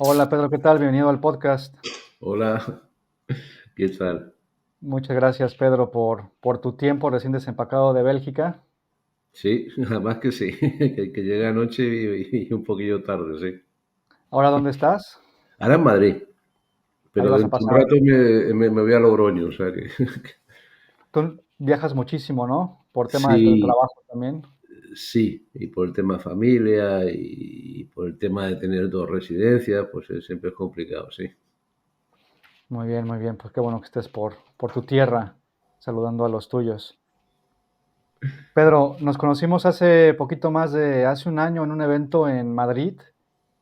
Hola Pedro, ¿qué tal? Bienvenido al podcast. Hola, ¿qué tal? Muchas gracias Pedro por tu tiempo recién desempacado de Bélgica. Sí, además que sí, que llegué anoche y un poquillo tarde, sí. ¿Ahora dónde estás? Ahora en Madrid, Ahí pero vas a dentro de un pasar. rato me voy a Logroño, o sea que Tú viajas muchísimo, ¿no? Por tema de sí, trabajo también. sí, y por el tema familia y por el tema de tener dos residencias, pues siempre es complicado, sí. Muy bien, pues qué bueno que estés por tu tierra, saludando a los tuyos. Pedro, nos conocimos hace un año en un evento en Madrid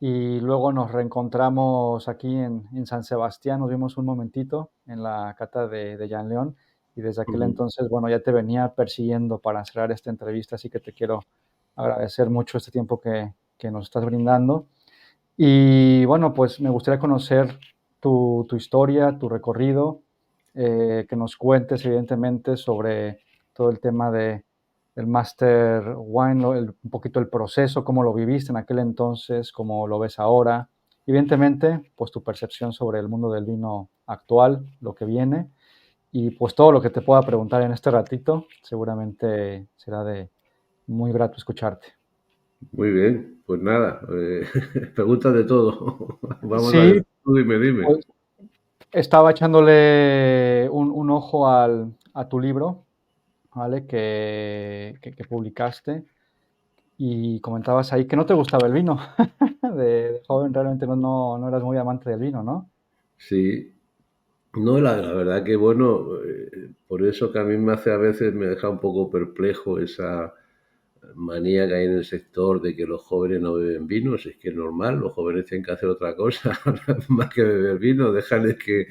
y luego nos reencontramos aquí en San Sebastián, nos vimos un momentito en la cata de Jean León y desde aquel Ujú. entonces, bueno, ya te venía persiguiendo para cerrar esta entrevista, así que te quiero agradecer mucho este tiempo que nos estás brindando. Y bueno, pues me gustaría conocer tu historia, tu recorrido, que nos cuentes evidentemente sobre todo el tema del Master Wine, un poquito el proceso, cómo lo viviste en aquel entonces, cómo lo ves ahora. Evidentemente, pues tu percepción sobre el mundo del vino actual, lo que viene, y pues todo lo que te pueda preguntar en este ratito, seguramente será de muy grato escucharte. Muy bien, pues nada, preguntas de todo. Vamos a Sí, ver, tú dime, dime. pues estaba echándole un ojo a tu libro, ¿vale? Que publicaste y comentabas ahí que no te gustaba el vino. De joven realmente no eras muy amante del vino, ¿no? Sí, no, la verdad que bueno, por eso que a mí me hace a veces, me deja un poco perplejo esa manía que hay en el sector de que los jóvenes no beben vino, si es que es normal, los jóvenes tienen que hacer otra cosa más que beber vino, déjales que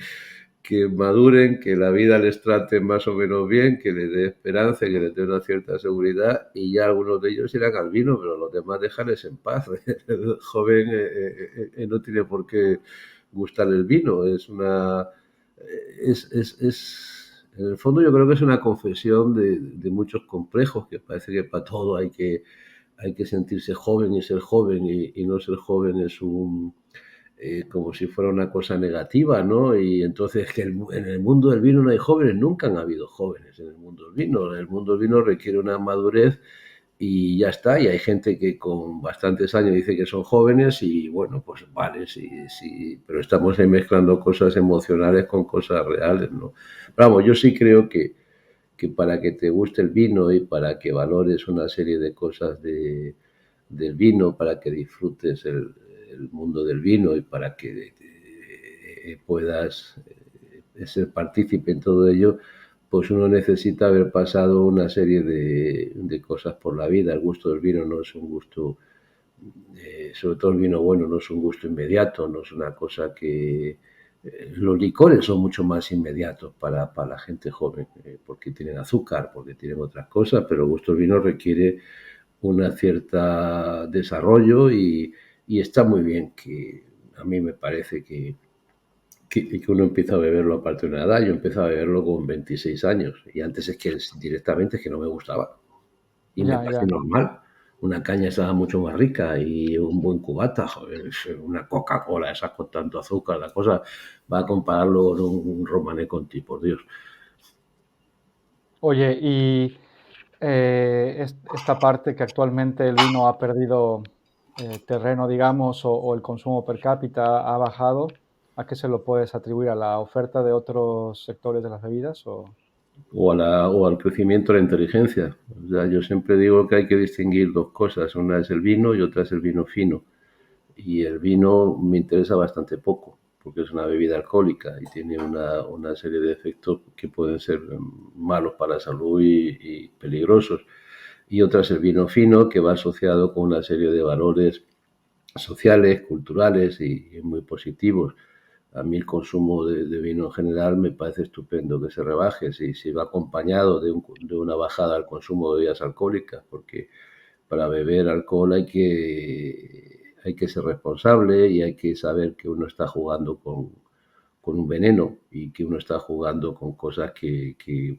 maduren, que la vida les trate más o menos bien, que les dé esperanza, que les dé una cierta seguridad y ya algunos de ellos irán al vino, pero los demás déjales en paz. El joven no tiene por qué gustar el vino, es una... en el fondo yo creo que es una confesión de muchos complejos, que parece que para todo hay que sentirse joven y ser joven y no ser joven es un, como si fuera una cosa negativa, ¿no? Y entonces que en el mundo del vino no hay jóvenes, nunca han habido jóvenes en el mundo del vino. El mundo del vino requiere una madurez y ya está. Y hay gente que con bastantes años dice que son jóvenes y bueno, pues vale, sí, sí, pero estamos ahí mezclando cosas emocionales con cosas reales, ¿no? Pero vamos, yo sí creo que para que te guste el vino y para que valores una serie de cosas del vino, para que disfrutes el mundo del vino y para que puedas ser partícipe en todo ello, pues uno necesita haber pasado una serie de cosas por la vida. El gusto del vino no es un gusto, sobre todo el vino bueno, no es un gusto inmediato, no es una cosa que... Los licores son mucho más inmediatos para la gente joven, porque tienen azúcar, porque tienen otras cosas, pero el gusto del vino requiere una cierta desarrollo y está muy bien que a mí me parece que uno empieza a beberlo a partir de una edad. Yo empecé a beberlo con 26 años y antes es que directamente es que no me gustaba y me Ya, parece ya. normal. Una caña estaba mucho más rica y un buen cubata, joder, una Coca-Cola, esas con tanto azúcar, la cosa va a compararlo con un Romané Conti, por Dios. Oye, y esta parte que actualmente el vino ha perdido terreno, digamos, o el consumo per cápita ha bajado, ¿a qué se lo puedes atribuir? ¿A la oferta de otros sectores de las bebidas? O... O al crecimiento de la inteligencia. O sea, yo siempre digo que hay que distinguir dos cosas, una es el vino y otra es el vino fino. Y el vino me interesa bastante poco, porque es una bebida alcohólica y tiene una serie de efectos que pueden ser malos para la salud y peligrosos. Y otra es el vino fino, que va asociado con una serie de valores sociales, culturales y muy positivos. A mí el consumo de vino en general me parece estupendo que se rebaje, si va acompañado de una bajada al consumo de bebidas alcohólicas, porque para beber alcohol hay que ser responsable y hay que saber que uno está jugando con un veneno y que uno está jugando con cosas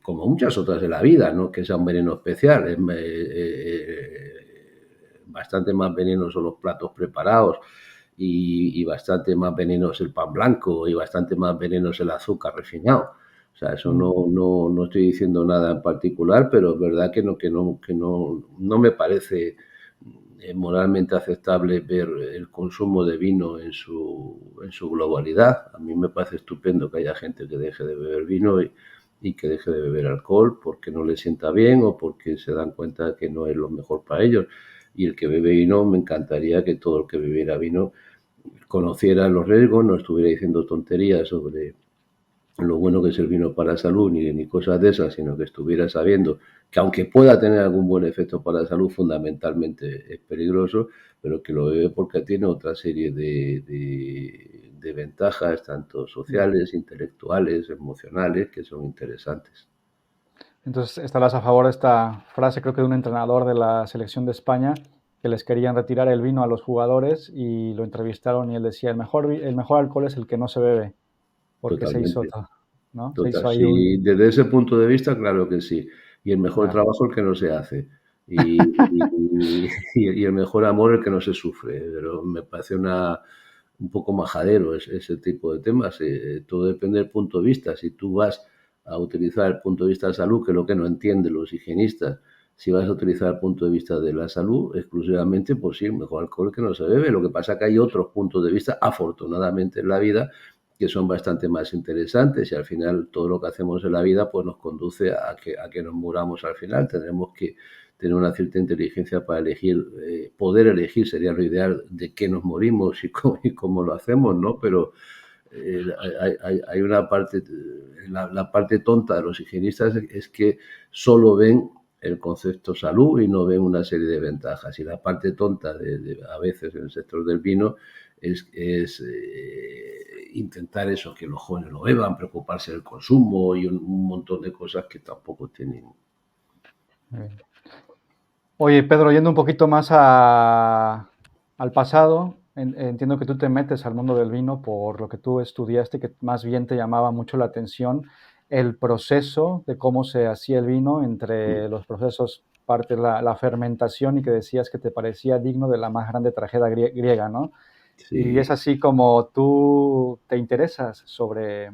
como muchas otras de la vida, no que sea un veneno especial, bastante más veneno son los platos preparados y bastante más venenoso el pan blanco y bastante más venenoso el azúcar refinado. O sea, eso Mm. no estoy diciendo nada en particular, pero es verdad que no me parece moralmente aceptable ver el consumo de vino en su globalidad. A mí me parece estupendo que haya gente que deje de beber vino y que deje de beber alcohol porque no le sienta bien o porque se dan cuenta que no es lo mejor para ellos. Y el que bebe vino, me encantaría que todo el que bebiera vino conociera los riesgos, no estuviera diciendo tonterías sobre lo bueno que es el vino para la salud, ni cosas de esas, sino que estuviera sabiendo que aunque pueda tener algún buen efecto para la salud, fundamentalmente es peligroso, pero que lo bebe porque tiene otra serie de ventajas, tanto Mm. sociales, intelectuales, emocionales, que son interesantes. Entonces, estarás a favor de esta frase, creo que de un entrenador de la selección de España, que les querían retirar el vino a los jugadores y lo entrevistaron y él decía, el mejor alcohol es el que no se bebe, porque se hizo, Totalmente. ¿no? Se Total, hizo ahí un... sí, desde ese punto de vista, claro que sí. Y el mejor Claro. trabajo el que no se hace. Y el mejor amor el que no se sufre. Pero me parece un poco majadero ese tipo de temas. Todo depende del punto de vista. Si tú vas a utilizar el punto de vista de salud, que es lo que no entienden los higienistas, si vas a utilizar el punto de vista de la salud exclusivamente, pues sí, el mejor alcohol que no se bebe. Lo que pasa es que hay otros puntos de vista, afortunadamente en la vida, que son bastante más interesantes y al final todo lo que hacemos en la vida pues nos conduce a que nos muramos al final. Tendremos que tener una cierta inteligencia para elegir, poder elegir sería lo ideal de qué nos morimos y cómo lo hacemos, ¿no? Pero hay una parte, la parte tonta de los higienistas es que solo ven el concepto salud y no ven una serie de ventajas. Y la parte tonta a veces en el sector del vino es intentar eso, que los jóvenes lo beban, preocuparse del consumo y un montón de cosas que tampoco tienen. Oye, Pedro, yendo un poquito más al pasado, entiendo que tú te metes al mundo del vino por lo que tú estudiaste, que más bien te llamaba mucho la atención el proceso de cómo se hacía el vino, entre los procesos, parte la fermentación, y que decías que te parecía digno de la más grande tragedia griega, ¿no? Y es Sí. así como tú te interesas sobre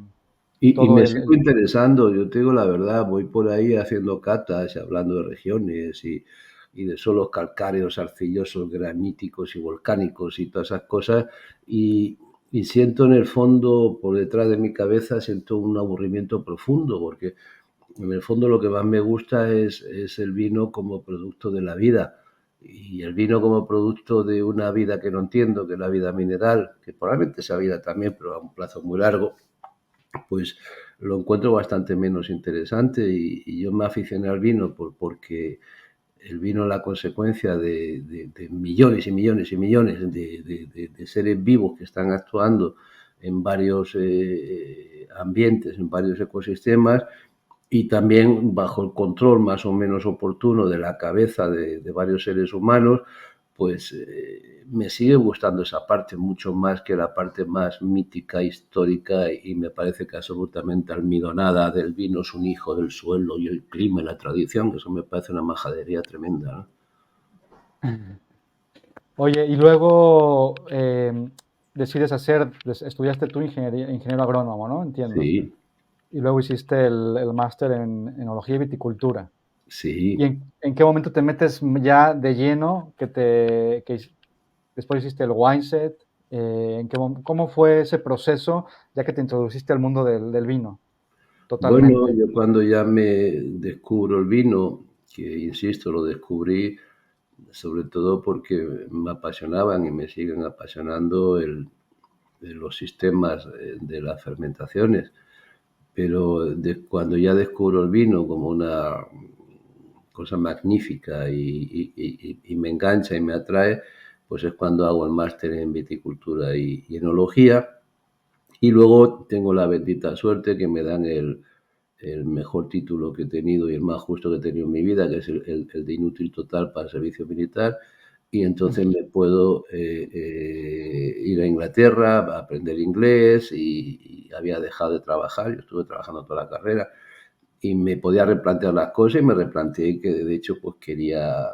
Y todo me sigo interesando, yo te digo la verdad, voy por ahí haciendo catas y hablando de regiones y de suelos calcáreos, arcillosos, graníticos y volcánicos y todas esas cosas. Y, y siento en el fondo, por detrás de mi cabeza, siento un aburrimiento profundo, porque en el fondo lo que más me gusta es el vino como producto de la vida. Y el vino como producto de una vida que no entiendo, que es la vida mineral, que probablemente esa vida también, pero a un plazo muy largo, pues lo encuentro bastante menos interesante y yo me aficioné al vino porque el vino es la consecuencia de millones y millones y millones de seres vivos que están actuando en varios ambientes, en varios ecosistemas y también bajo el control más o menos oportuno de la cabeza de varios seres humanos, pues me sigue gustando esa parte mucho más que la parte más mítica, histórica y me parece que absolutamente almidonada del vino es un hijo del suelo y el clima y la tradición, eso me parece una majadería tremenda, ¿no? Oye, y luego decides estudiaste tú ingeniero agrónomo, ¿no? Entiendo. Sí, Y luego hiciste el máster en enología y viticultura. ¿Y sí. en qué momento te metes ya de lleno después hiciste el Wineset? ¿Cómo fue ese proceso ya que te introduciste al mundo del vino Bueno, totalmente? yo cuando ya me descubro el vino, que insisto, lo descubrí sobre todo porque me apasionaban y me siguen apasionando los sistemas de las fermentaciones, pero cuando ya descubro el vino como una cosa magnífica y me engancha y me atrae, pues es cuando hago el máster en viticultura y enología y luego tengo la bendita suerte que me dan el mejor título que he tenido y el más justo que he tenido en mi vida, que es el de inútil total para el servicio militar. Y entonces me puedo ir a Inglaterra a aprender inglés y había dejado de trabajar, yo estuve trabajando toda la carrera y me podía replantear las cosas y me replanteé que de hecho pues quería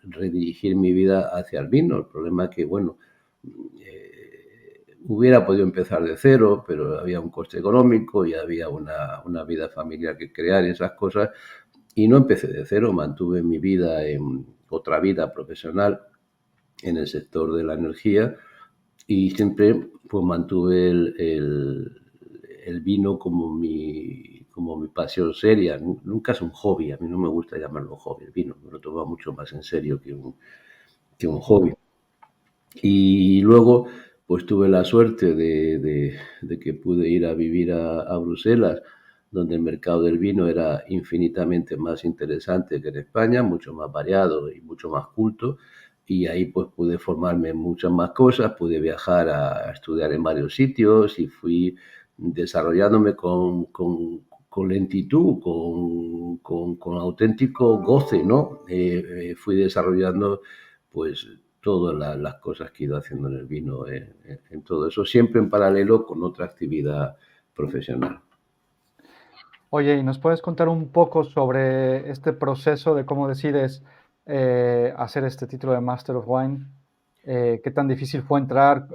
redirigir mi vida hacia el vino. El problema es que, bueno, hubiera podido empezar de cero, pero había un coste económico y había una vida familiar que crear y esas cosas. Y no empecé de cero, mantuve mi vida en otra vida profesional en el sector de la energía y siempre pues mantuve el vino como mi pasión seria. Nunca es un hobby, a mí no me gusta llamarlo hobby, el vino me lo tomo mucho más en serio que un hobby. Y luego pues tuve la suerte de que pude ir a vivir a Bruselas, donde el mercado del vino era infinitamente más interesante que en España, mucho más variado y mucho más culto. Y ahí pues pude formarme en muchas más cosas, pude viajar a estudiar en varios sitios y fui desarrollándome con lentitud, con auténtico goce, ¿no? Fui desarrollando pues todas las cosas que he ido haciendo en el vino, en todo eso, siempre en paralelo con otra actividad profesional. Oye, ¿y nos puedes contar un poco sobre este proceso de cómo decides hacer este título de Master of Wine? ¿Qué tan difícil fue entrar?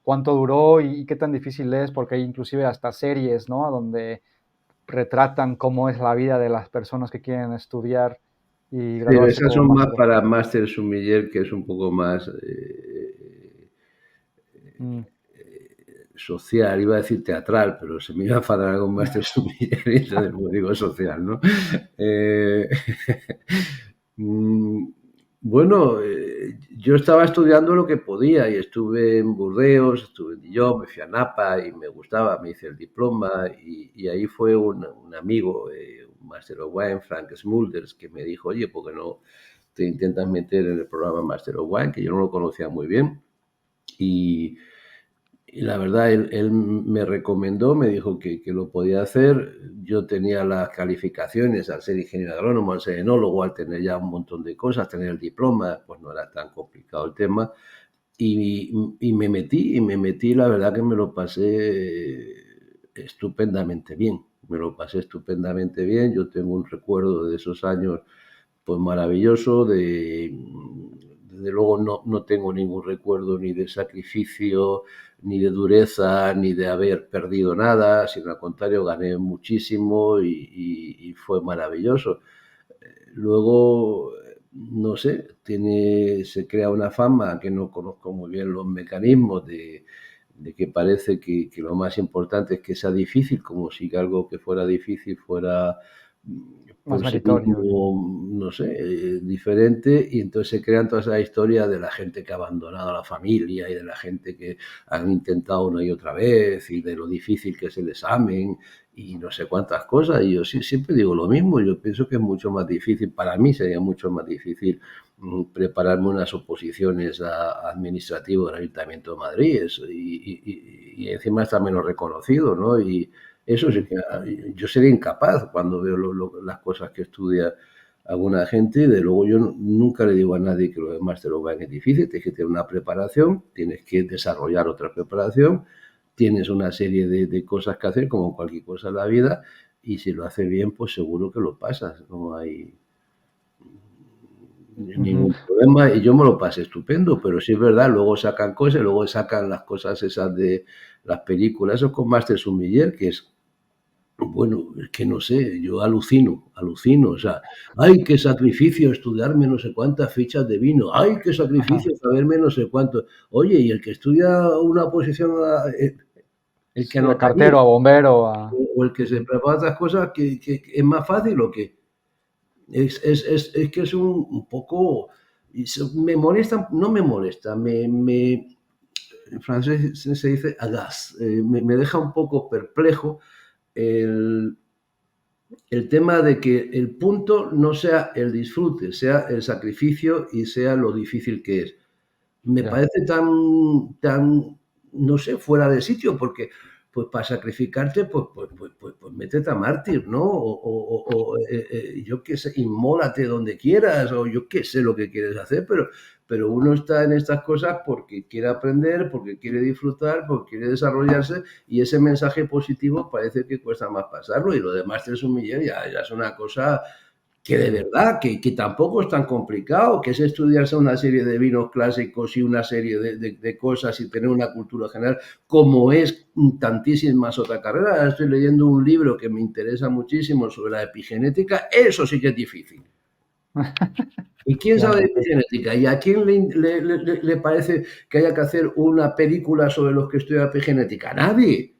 ¿Cuánto duró y qué tan difícil es? Porque hay inclusive hasta series, ¿no? Donde retratan cómo es la vida de las personas que quieren estudiar y Pero graduarse esas como son más Master of para Wine. Master Sommelier, que es un poco más Mm. social, iba a decir teatral, pero se me iba a enfadar con Master Sommelier, entonces pues digo social, ¿no? Eh, mm, bueno, yo estaba estudiando lo que podía y estuve en Burdeos, estuve en Dijon, me fui a Napa y me gustaba, me hice el diploma y ahí fue un amigo, un Master of Wine, Frank Smulders, que me dijo, oye, ¿por qué no te intentas meter en el programa Master of Wine? Que yo no lo conocía muy bien. Y, y la verdad, él me recomendó, me dijo que lo podía hacer. Yo tenía las calificaciones al ser ingeniero agrónomo, al ser enólogo, al tener ya un montón de cosas, tener el diploma, pues no era tan complicado el tema. Y me metí, la verdad que me lo pasé estupendamente bien. Me lo pasé estupendamente bien. Yo tengo un recuerdo de esos años pues maravilloso. Desde luego no tengo ningún recuerdo ni de sacrificio, ni de dureza, ni de haber perdido nada, sino al contrario, gané muchísimo y fue maravilloso. Luego, no sé, se crea una fama que no conozco muy bien los mecanismos de que parece que lo más importante es que sea difícil, como si algo que fuera difícil fuera Más por sí meritorio. mismo, no sé, diferente, y entonces se crean todas esas historias de la gente que ha abandonado a la familia y de la gente que han intentado una y otra vez y de lo difícil que es el examen y no sé cuántas cosas. Y yo sí, siempre digo lo mismo, yo pienso que es mucho más difícil, para mí sería mucho más difícil prepararme unas oposiciones a administrativo del Ayuntamiento de Madrid y encima está menos reconocido, ¿no? Y eso sí Mm. que yo sería incapaz cuando veo las cosas que estudia alguna gente. De luego yo nunca le digo a nadie que lo de Master of Wine es difícil, tienes que tener una preparación, tienes que desarrollar otra preparación, tienes una serie de cosas que hacer como cualquier cosa en la vida y si lo haces bien pues seguro que lo pasas, no hay Ujú. ningún problema y yo me lo pasé estupendo, pero sí es verdad, luego sacan cosas, luego sacan las cosas esas de las películas, eso con Master Sommelier, que es, bueno, es que no sé, yo alucino, o sea, ¡ay, qué sacrificio estudiarme no sé cuántas fichas de vino! ¡Ay, qué Ajá. sacrificio saberme no sé cuánto! Oye, y el que estudia una posición, el que Sí, a anota cartero, allí, a bombero, a... o el que se Ujú. prepara estas cosas, que es más fácil o que es que es un poco. Me molesta, no me molesta, en francés se dice agas, me deja un poco perplejo el, el tema de que el punto no sea el disfrute, sea el sacrificio y sea lo difícil que es. Me Ya. parece tan, no sé, fuera de sitio, porque pues para sacrificarte, pues métete a mártir, ¿no? Yo qué sé, inmólate donde quieras, o yo qué sé lo que quieres hacer, pero uno está en estas cosas porque quiere aprender, porque quiere disfrutar, porque quiere desarrollarse, y ese mensaje positivo parece que cuesta más pasarlo, y lo demás es un millón, ya es una cosa que de verdad, que tampoco es tan complicado, que es estudiarse una serie de vinos clásicos y una serie de cosas y tener una cultura general, como es tantísimas otras carreras. Ahora estoy leyendo un libro que me interesa muchísimo sobre la epigenética, eso sí que es difícil. ¿Y quién Ya, sabe de ok. epigenética? ¿Y a quién le parece que haya que hacer una película sobre los que estudian epigenética? Nadie.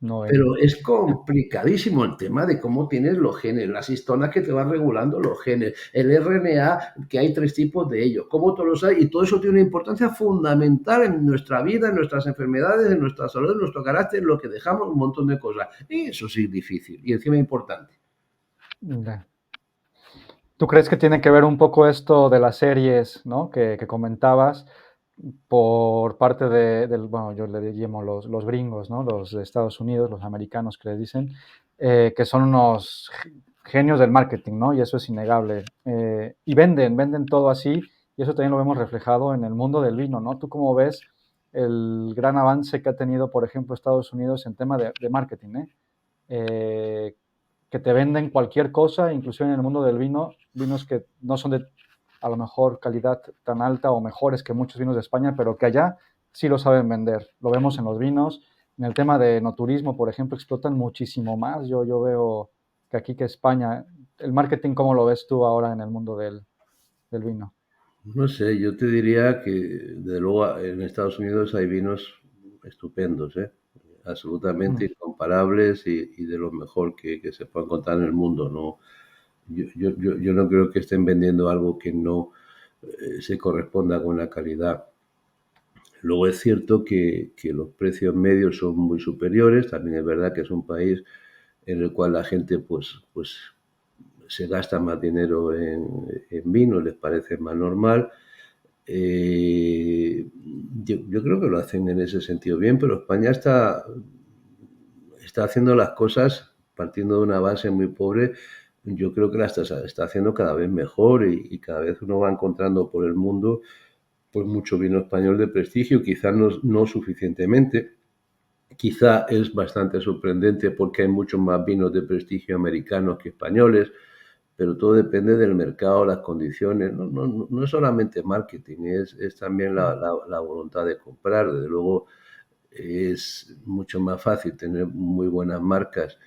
No, Pero es complicadísimo el tema de cómo tienes los genes, las histonas que te van regulando los genes, el RNA, que hay 3 tipos de ellos, cómo todos los hay, y todo eso tiene una importancia fundamental en nuestra vida, en nuestras enfermedades, en nuestra salud, en nuestro carácter, en lo que dejamos, un montón de cosas. Y eso sí es difícil y encima importante. ya. ¿Tú crees que tiene que ver un poco esto de las series, ¿no? Que comentabas por parte bueno, yo le llamo los gringos, ¿no? Los de Estados Unidos, los americanos que les dicen, que son unos genios del marketing, ¿no? Y eso es innegable. Y venden todo así, y eso también lo vemos reflejado en el mundo del vino, ¿no? ¿Tú cómo ves el gran avance que ha tenido, por ejemplo, Estados Unidos en tema de marketing, ¿eh? Que te venden cualquier cosa, inclusive en el mundo del vino, vinos que no son de a lo mejor calidad tan alta o mejores que muchos vinos de España, pero que allá sí lo saben vender. Lo vemos en los vinos. En el tema de no turismo, por ejemplo, explotan muchísimo más. Yo veo que aquí que España, el marketing, ¿cómo lo ves tú ahora en el mundo del vino? No sé, yo te diría que desde luego en Estados Unidos hay vinos estupendos, ¿eh? Absolutamente Mm. incomparables y de lo mejor que se puede encontrar en el mundo. No, yo no creo que estén vendiendo algo que no se corresponda con la calidad. Luego es cierto que los precios medios son muy superiores. También es verdad que es un país en el cual la gente pues se gasta más dinero en vino, les parece más normal. Eh, yo creo que lo hacen en ese sentido bien, pero España está haciendo las cosas partiendo de una base muy pobre. Yo creo que está haciendo cada vez mejor y cada vez uno va encontrando por el mundo pues mucho vino español de prestigio, quizás no suficientemente. Quizá es bastante sorprendente porque hay muchos más vinos de prestigio americanos que españoles, pero todo depende del mercado, las condiciones. No es solamente marketing, es también Mm. la voluntad de comprar. Desde luego, es mucho más fácil tener muy buenas marcas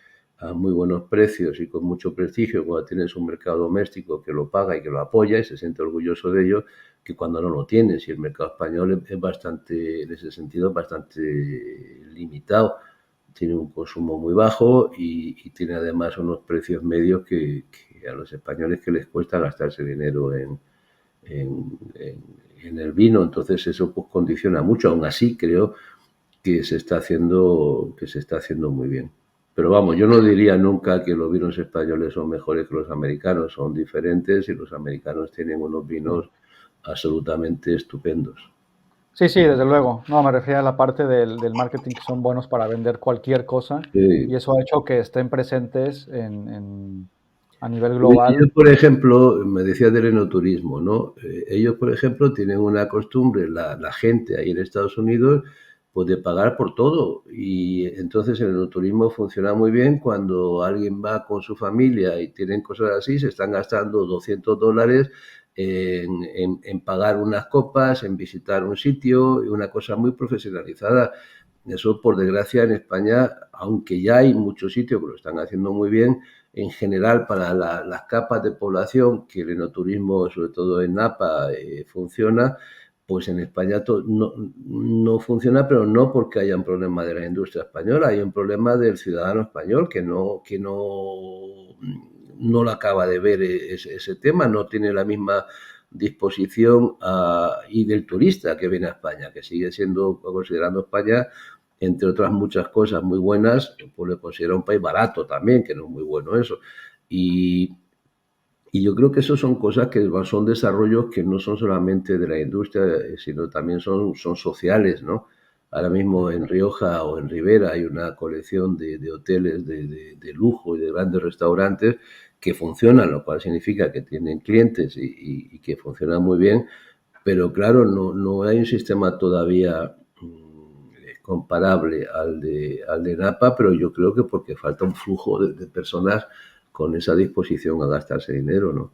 a muy buenos precios y con mucho prestigio cuando tienes un mercado doméstico que lo paga y que lo apoya y se siente orgulloso de ello, que cuando no lo tienes. Y el mercado español es bastante, en ese sentido, bastante limitado. Tiene un consumo muy bajo y tiene además unos precios medios que a los españoles que les cuesta gastarse dinero en, en, en el vino. Entonces eso pues condiciona mucho. Aún así creo que se está haciendo muy bien. Pero vamos, yo no diría nunca que los vinos españoles son mejores que los americanos, son diferentes y los americanos tienen unos Sí. vinos absolutamente estupendos. Sí, sí, desde luego. No, me refiero a la parte del marketing que son buenos para vender cualquier cosa y Sí. eso ha hecho que estén presentes a nivel Ellos, global. por ejemplo, me decía del enoturismo, ¿no? Ellos, por ejemplo, tienen una costumbre, la gente ahí en Estados Unidos, pues de pagar por todo. Y entonces el enoturismo funciona muy bien cuando alguien va con su familia y tienen cosas así, se están gastando $200 en pagar unas copas, en visitar un sitio, y una cosa muy profesionalizada. Eso, por desgracia, en España, aunque ya hay muchos sitios que lo están haciendo muy bien, en general para las capas de población que el enoturismo, sobre todo en Napa, funciona, pues en España no funciona, pero no porque haya un problema de la industria española, hay un problema del ciudadano español que no lo acaba de ver ese tema, no tiene la misma disposición y del turista que viene a España, que sigue siendo, considerando España entre otras muchas cosas muy buenas, pues le considera un país barato también, que no es muy bueno eso. Y, y yo creo que eso son cosas que son desarrollos que no son solamente de la industria, sino también son sociales, ¿no? Ahora mismo en Rioja o en Ribera hay una colección de hoteles de lujo y de grandes restaurantes que funcionan, lo cual significa que tienen clientes y que funcionan muy bien, pero claro, no hay un sistema todavía comparable al de Napa, pero yo creo que porque falta un flujo de personas con esa disposición a gastarse dinero, ¿no?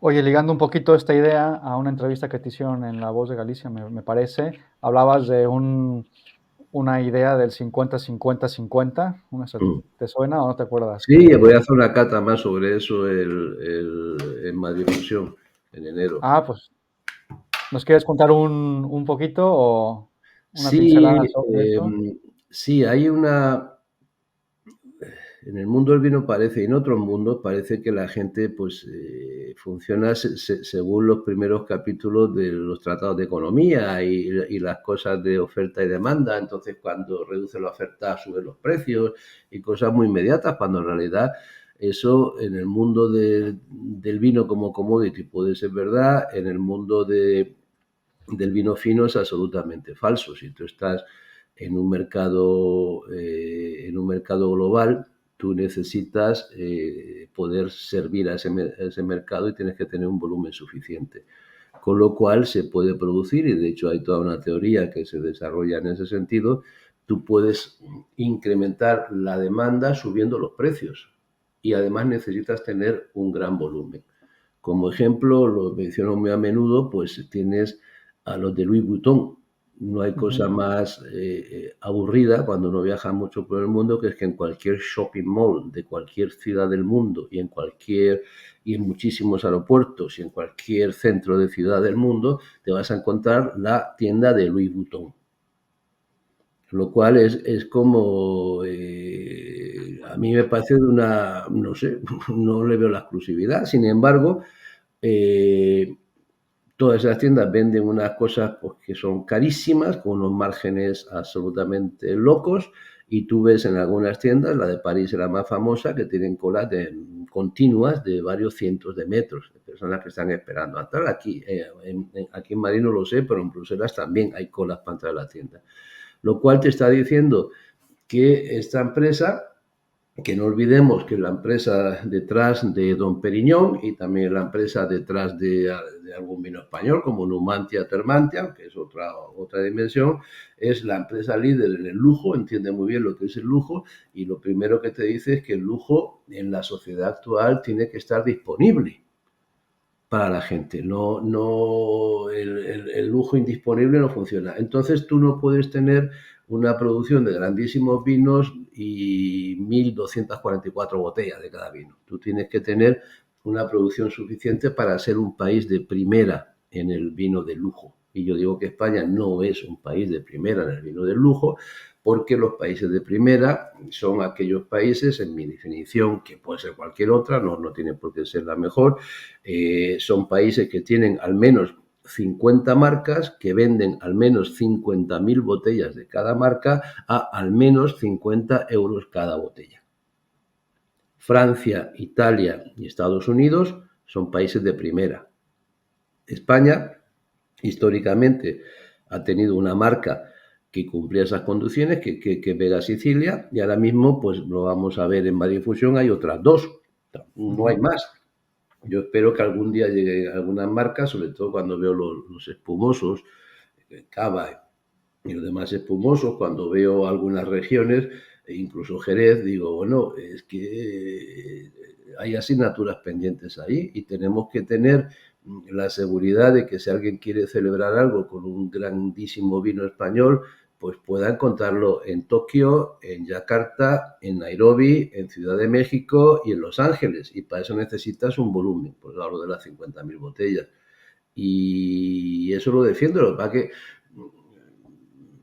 Oye, ligando un poquito esta idea a una entrevista que te hicieron en La Voz de Galicia, me parece, hablabas de una idea del 50-50-50, Mm. ¿te suena o no te acuerdas? Sí, voy a hacer una cata más sobre eso en Madrid Fusión, en enero. Pues, ¿nos quieres contar un poquito o una Sí, pincelada sobre eso? sí, hay una. En el mundo del vino parece, y en otros mundos parece que la gente pues funciona según los primeros capítulos de los tratados de economía y las cosas de oferta y demanda. Entonces, cuando reduce la oferta, suben los precios y cosas muy inmediatas, cuando en realidad eso en el mundo del vino como commodity puede ser verdad, en el mundo del vino fino es absolutamente falso. Si tú estás en un mercado global, tú necesitas poder servir a ese mercado y tienes que tener un volumen suficiente. Con lo cual se puede producir, y de hecho hay toda una teoría que se desarrolla en ese sentido, tú puedes incrementar la demanda subiendo los precios y además necesitas tener un gran volumen. Como ejemplo, lo menciono muy a menudo, pues tienes a los de Louis Vuitton. No hay Ujú. cosa más aburrida cuando uno viaja mucho por el mundo que es que en cualquier shopping mall de cualquier ciudad del mundo y en muchísimos aeropuertos y en cualquier centro de ciudad del mundo te vas a encontrar la tienda de Louis Vuitton. Lo cual es como, a mí me parece de una, no sé, no le veo la exclusividad. Sin embargo, eh, todas esas tiendas venden unas cosas pues, que son carísimas, con unos márgenes absolutamente locos, y tú ves en algunas tiendas, la de París es la más famosa, que tienen colas continuas de varios cientos de metros, de personas que están esperando a entrar. Aquí en Madrid no lo sé, pero en Bruselas también hay colas para entrar a la tienda. Lo cual te está diciendo que esta empresa, que no olvidemos que la empresa detrás de Don Periñón y también la empresa detrás de algún vino español como Numantia Termantia, que es otra dimensión, es la empresa líder en el lujo, entiende muy bien lo que es el lujo, y lo primero que te dice es que el lujo en la sociedad actual tiene que estar disponible para la gente. El lujo indisponible no funciona. Entonces tú no puedes tener una producción de grandísimos vinos y 1.244 botellas de cada vino. Tú tienes que tener una producción suficiente para ser un país de primera en el vino de lujo. Y yo digo que España no es un país de primera en el vino de lujo, porque los países de primera son aquellos países, en mi definición, que puede ser cualquier otra, no tiene por qué ser la mejor, son países que tienen al menos 50 marcas, que venden al menos 50.000 botellas de cada marca a al menos 50 euros cada botella. Francia, Italia y Estados Unidos son países de primera. España, históricamente, ha tenido una marca que cumplía esas condiciones, que Vega Sicilia, y ahora mismo, pues lo vamos a ver en Madrid Fusión, hay otras dos, no hay Ujú. más. Yo espero que algún día llegue algunas marcas, sobre todo cuando veo los espumosos, Cava y los demás espumosos, cuando veo algunas regiones, e incluso Jerez, digo, bueno, es que hay asignaturas pendientes ahí y tenemos que tener la seguridad de que si alguien quiere celebrar algo con un grandísimo vino español, pues pueda encontrarlo en Tokio, en Yakarta, en Nairobi, en Ciudad de México y en Los Ángeles. Y para eso necesitas un volumen, pues hablo de las 50.000 botellas. Y eso lo defiendo, lo que pasa es que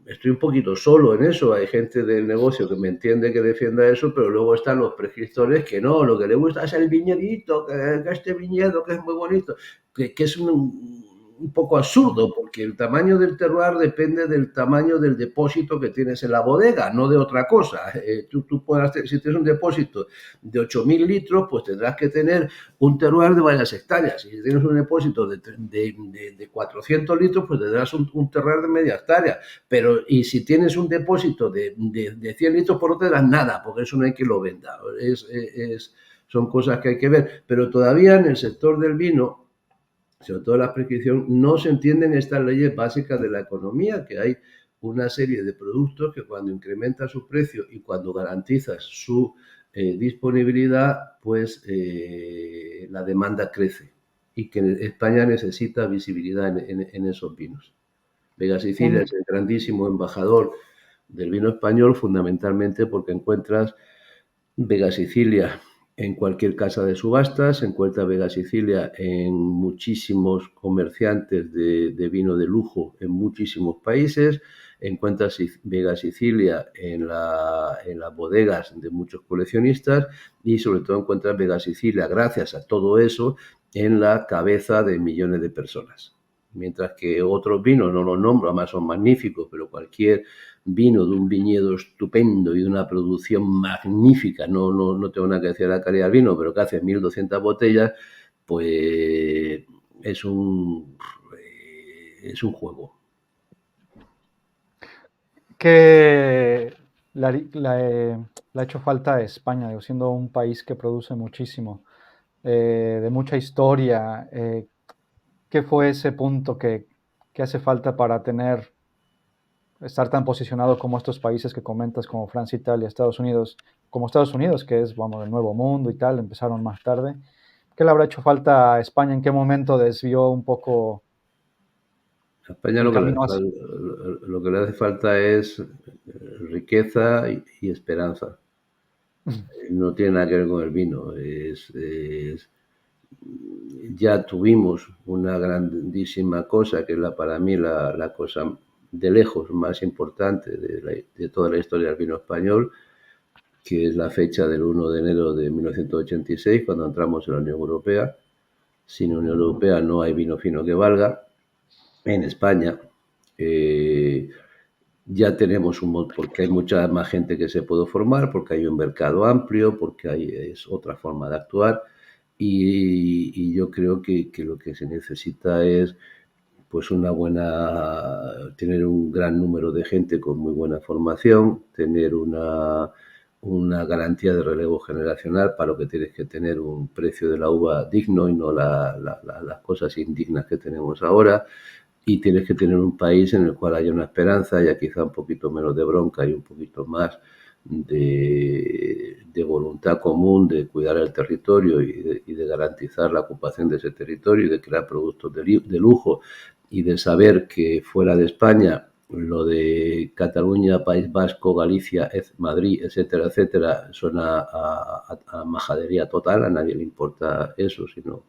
estoy un poquito solo en eso. Hay gente del negocio que me entiende que defienda eso, pero luego están los prescriptores que no, lo que le gusta es el viñedito, que este viñedo que es muy bonito, que es un poco absurdo, porque el tamaño del terroir depende del tamaño del depósito que tienes en la bodega, no de otra cosa. Tú puedes, si tienes un depósito de 8.000 litros, pues tendrás que tener un terroir de varias hectáreas. Si tienes un depósito de 400 litros, pues tendrás un terroir de media hectárea. Pero, y si tienes un depósito de 100 litros, pues no te das nada, porque eso no hay quien lo venda. Son cosas que hay que ver. Pero todavía en el sector del vino, sobre todo la prescripción, no se entienden estas leyes básicas de la economía, que hay una serie de productos que cuando incrementas su precio y cuando garantizas su disponibilidad, pues la demanda crece y que España necesita visibilidad en esos vinos. Vega Sicilia Un, es el grandísimo embajador del vino español, fundamentalmente porque encuentras Vega Sicilia en cualquier casa de subastas, se encuentra Vega Sicilia en muchísimos comerciantes de vino de lujo en muchísimos países, encuentras Vega Sicilia en las bodegas de muchos coleccionistas y sobre todo encuentras Vega Sicilia, gracias a todo eso, en la cabeza de millones de personas. Mientras que otros vinos, no los nombro, además son magníficos, pero cualquier vino de un viñedo estupendo y de una producción magnífica, no tengo nada que decir de la calidad del vino, pero que hace 1.200 botellas, pues es un juego. que le ha hecho falta a España, digo, siendo un país que produce muchísimo, de mucha historia. ¿Qué fue ese punto que hace falta para estar tan posicionado como estos países que comentas, como Francia, Italia, Estados Unidos, como Estados Unidos, que es, vamos, el nuevo mundo y tal, empezaron más tarde? ¿Qué le habrá hecho falta a España? ¿En qué momento desvió un poco A España el camino hacia... lo que le hace falta es riqueza y esperanza. No tiene nada que ver con el vino. Ya tuvimos una grandísima cosa, que es para mí la cosa de lejos más importante de toda la historia del vino español, que es la fecha del 1 de enero de 1986, cuando entramos en la Unión Europea. Sin Unión Europea no hay vino fino que valga. En España ya tenemos porque hay mucha más gente que se puede formar, porque hay un mercado amplio, porque es otra forma de actuar. Y yo creo que lo que se necesita es pues tener un gran número de gente con muy buena formación, tener una garantía de relevo generacional, para lo que tienes que tener un precio de la uva digno y no las cosas indignas que tenemos ahora. Y tienes que tener un país en el cual haya una esperanza, haya quizá un poquito menos de bronca y un poquito más de voluntad común de cuidar el territorio y de garantizar la ocupación de ese territorio y de crear productos de lujo y de saber que fuera de España lo de Cataluña, País Vasco, Galicia, Madrid, etcétera, etcétera, suena a majadería total, a nadie le importa eso, sino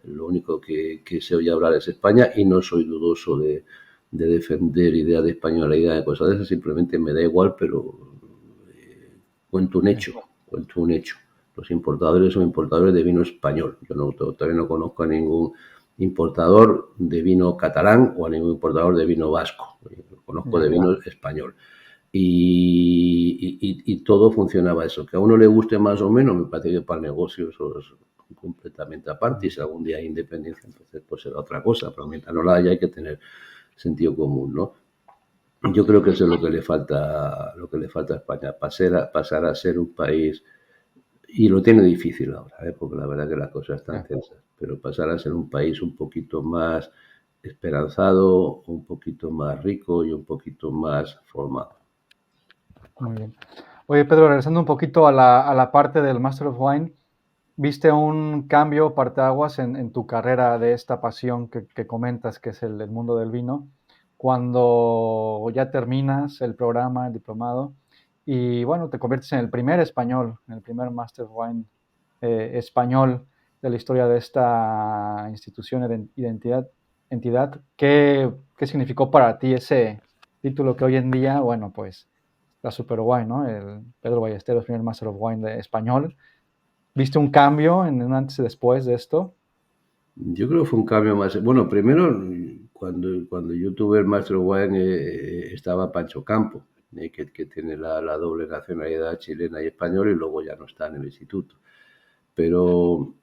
lo único que se oye hablar es España, y no soy dudoso de defender ideas de españolidad y cosas de esas, simplemente me da igual, pero cuento un hecho, cuento un hecho. Los importadores son importadores de vino español. Yo todavía no conozco a ningún importador de vino catalán o a ningún importador de vino vasco. Lo conozco de vino español. Y todo funcionaba eso. Que a uno le guste más o menos, me parece que para el negocio eso es completamente aparte, y si algún día hay independencia, entonces pues será otra cosa, pero mientras no la haya hay que tener sentido común, ¿no? Yo creo que eso es lo que le falta a España, pasar a ser un país, y lo tiene difícil ahora, porque la verdad que las cosas están tensas, pero pasar a ser un país un poquito más esperanzado, un poquito más rico y un poquito más formado. Muy bien. Oye, Pedro, regresando un poquito a la parte del Master of Wine, ¿viste un cambio, parteaguas en tu carrera de esta pasión que comentas, que es el mundo del vino, cuando ya terminas el programa, el diplomado, y bueno, te conviertes en el primer español, en el primer Master of Wine español de la historia de esta institución, entidad? ¿Qué significó para ti ese título que hoy en día, bueno, pues está súper guay, ¿no? El Pedro Ballesteros, primer Master of Wine de español. ¿Viste un cambio en un antes y después de esto? Yo creo que fue un cambio más. Bueno, primero, cuando yo tuve el Master of Wine, estaba Pancho Campo, que tiene la doble nacionalidad chilena y española, y luego ya no está en el instituto. Pero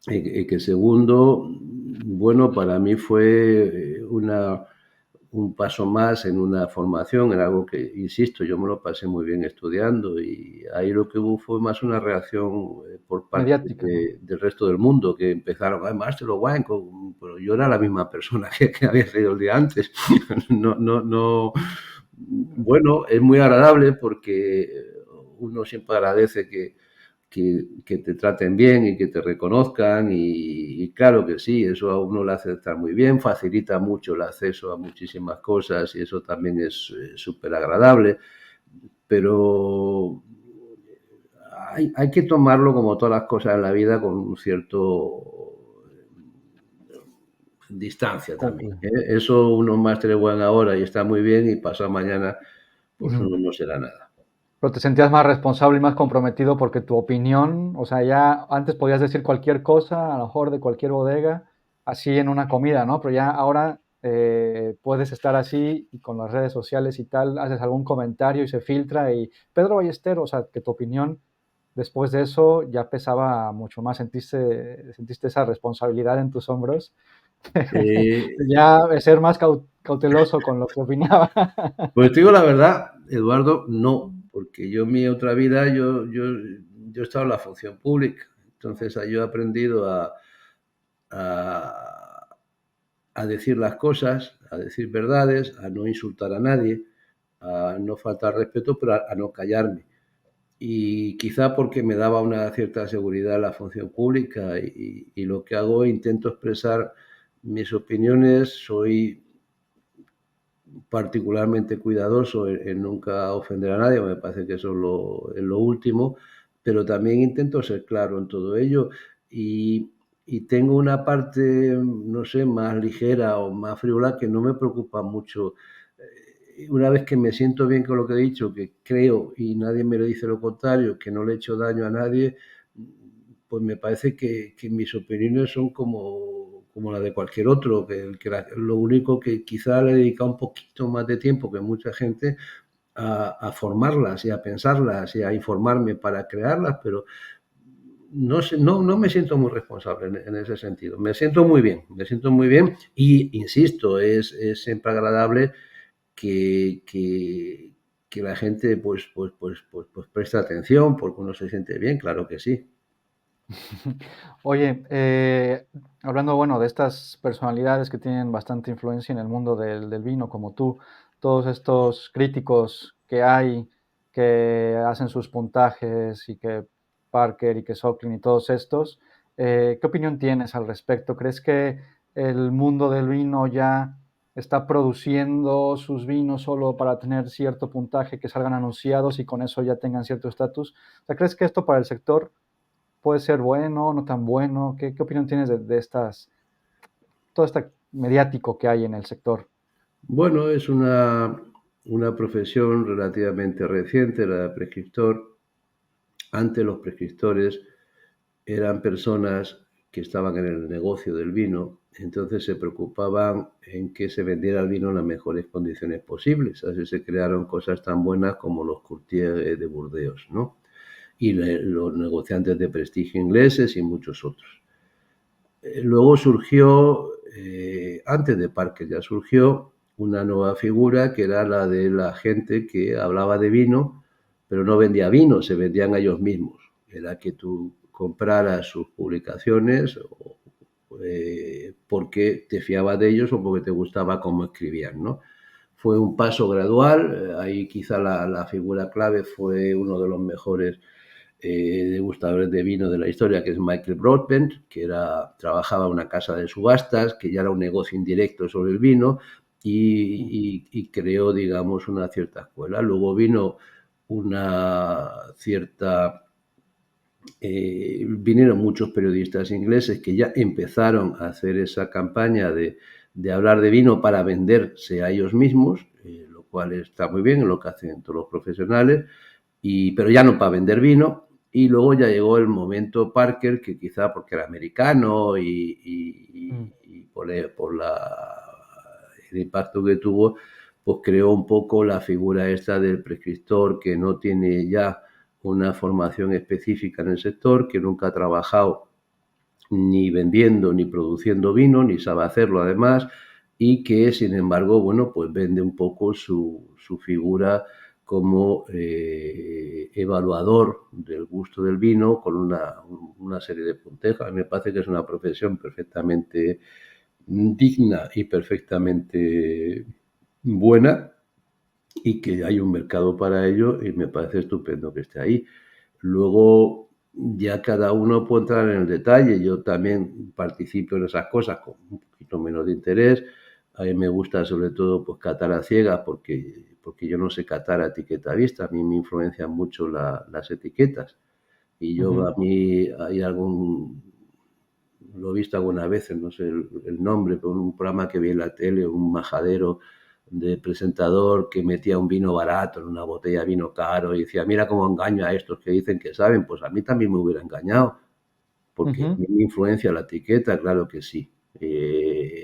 que segundo, bueno, para mí fue un paso más en una formación, en algo que, insisto, yo me lo pasé muy bien estudiando, y ahí lo que hubo fue más una reacción por parte Mediática, ¿no? del resto del mundo, que empezaron, ay, Master of Wine, pero yo era la misma persona que había leído el día antes. No. Bueno, es muy agradable porque uno siempre agradece que que te traten bien y que te reconozcan y claro que sí, eso a uno le hace estar muy bien, facilita mucho el acceso a muchísimas cosas y eso también es súper agradable, pero hay que tomarlo como todas las cosas en la vida con un cierto distancia también. Cumple. Eso unos másteres van ahora y está muy bien y pasado mañana pues Ujú. uno no será nada. Pero te sentías más responsable y más comprometido porque tu opinión, o sea, ya antes podías decir cualquier cosa, a lo mejor de cualquier bodega, así en una comida, ¿no? Pero ya ahora puedes estar así y con las redes sociales y tal, haces algún comentario y se filtra y Pedro Ballester, o sea, que tu opinión después de eso ya pesaba mucho más, sentiste esa responsabilidad en tus hombros, Eh, ya ser más cauteloso con lo que opinaba. Pues te digo la verdad, Eduardo, no, porque yo en mi otra vida, yo he estado en la función pública, entonces yo he aprendido a, a decir las cosas, a decir verdades, a no insultar a nadie, a no faltar respeto, pero a no callarme. Y quizá porque me daba una cierta seguridad en la función pública y lo que hago, intento expresar mis opiniones, soy particularmente cuidadoso en nunca ofender a nadie, me parece que eso es lo último, pero también intento ser claro en todo ello y tengo una parte, no sé, más ligera o más frívola que no me preocupa mucho. Una vez que me siento bien con lo que he dicho, que creo y nadie me lo dice lo contrario, que no le he hecho daño a nadie, pues me parece que mis opiniones son como la de cualquier otro, lo único que quizá le he dedicado un poquito más de tiempo que mucha gente a formarlas y a pensarlas y a informarme para crearlas, pero no, sé, no me siento muy responsable en ese sentido. Me siento muy bien y, insisto, es siempre agradable que la gente pues preste atención porque uno se siente bien, claro que sí. Oye, hablando, bueno, de estas personalidades que tienen bastante influencia en el mundo del vino, como tú, todos estos críticos que hay que hacen sus puntajes y que Parker y que Socklin y todos estos, ¿qué opinión tienes al respecto? ¿Crees que el mundo del vino ya está produciendo sus vinos solo para tener cierto puntaje, que salgan anunciados y con eso ya tengan cierto estatus? O sea, ¿crees que esto para el sector puede ser bueno, no tan bueno? ¿Qué opinión tienes de estas, todo este mediático que hay en el sector? Bueno, es una profesión relativamente reciente, la de prescriptor. Antes los prescriptores eran personas que estaban en el negocio del vino, entonces se preocupaban en que se vendiera el vino en las mejores condiciones posibles. Así se crearon cosas tan buenas como los courtiers de Burdeos, ¿no? Y los negociantes de prestigio ingleses y muchos otros. Luego surgió, antes de Parker ya surgió una nueva figura que era la de la gente que hablaba de vino, pero no vendía vino, se vendían a ellos mismos. Era que tú compraras sus publicaciones porque te fiabas de ellos o porque te gustaba cómo escribían, ¿no? Fue un paso gradual, ahí quizá la figura clave fue uno de los mejores degustadores de vino de la historia, que es Michael Broadbent, que trabajaba en una casa de subastas, que ya era un negocio indirecto sobre el vino y creó, digamos, una cierta escuela. Luego vino una cierta vinieron muchos periodistas ingleses que ya empezaron a hacer esa campaña de hablar de vino para venderse a ellos mismos, lo cual está muy bien, en lo que hacen todos los profesionales, pero ya no para vender vino. Y luego ya llegó el momento Parker, que quizá porque era americano Mm. y el impacto que tuvo, pues creó un poco la figura esta del prescriptor que no tiene ya una formación específica en el sector, que nunca ha trabajado ni vendiendo ni produciendo vino, ni sabe hacerlo además, y que sin embargo, bueno, pues vende un poco su figura como evaluador del gusto del vino con una serie de puntejas. Me parece que es una profesión perfectamente digna y perfectamente buena y que hay un mercado para ello y me parece estupendo que esté ahí. Luego, ya cada uno puede entrar en el detalle. Yo también participo en esas cosas con un poquito menos de interés. A mí me gusta sobre todo pues catar a ciegas porque yo no sé catar a etiqueta vista. A mí me influencian mucho las etiquetas. Y yo Ujú. a mí hay algún, lo he visto algunas veces, no sé el nombre, pero un programa que vi en la tele, un majadero de presentador que metía un vino barato en una botella de vino caro y decía, mira cómo engaño a estos que dicen que saben, pues a mí también me hubiera engañado, porque a Ujú. mí me influencia la etiqueta, claro que sí.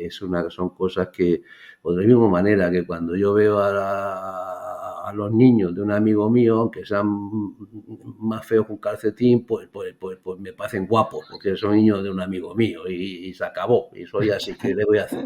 Son cosas que, pues de la misma manera que cuando yo veo a los niños de un amigo mío, aunque sean más feos que un calcetín, pues me parecen guapos, porque son niños de un amigo mío y se acabó. Y soy así, ¿qué le voy a hacer?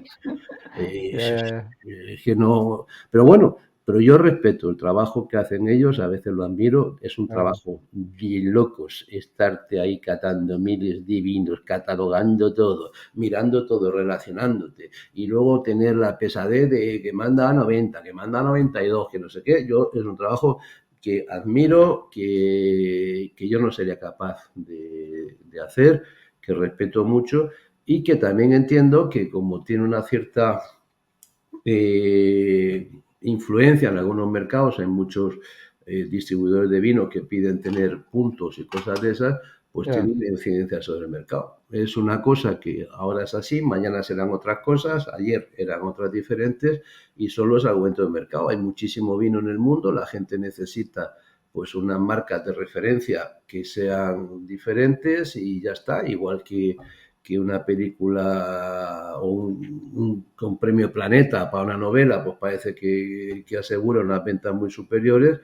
Eh, Ya, ya, ya. es que no, pero bueno, pero yo respeto el trabajo que hacen ellos, a veces lo admiro, es un Claro. trabajo bien locos, estarte ahí catando miles de vinos, catalogando todo, mirando todo, relacionándote, y luego tener la pesadez de que manda a 90, que manda a 92, que no sé qué, yo es un trabajo que admiro, que yo no sería capaz de hacer, que respeto mucho y que también entiendo que como tiene una cierta influencia en algunos mercados, hay muchos distribuidores de vino que piden tener puntos y cosas de esas, pues Ya. tiene una incidencia sobre el mercado. Es una cosa que ahora es así, mañana serán otras cosas, ayer eran otras diferentes y solo es argumento de mercado. Hay muchísimo vino en el mundo, la gente necesita pues unas marcas de referencia que sean diferentes y ya está, igual que una película o un premio Planeta para una novela, pues parece que asegura unas ventas muy superiores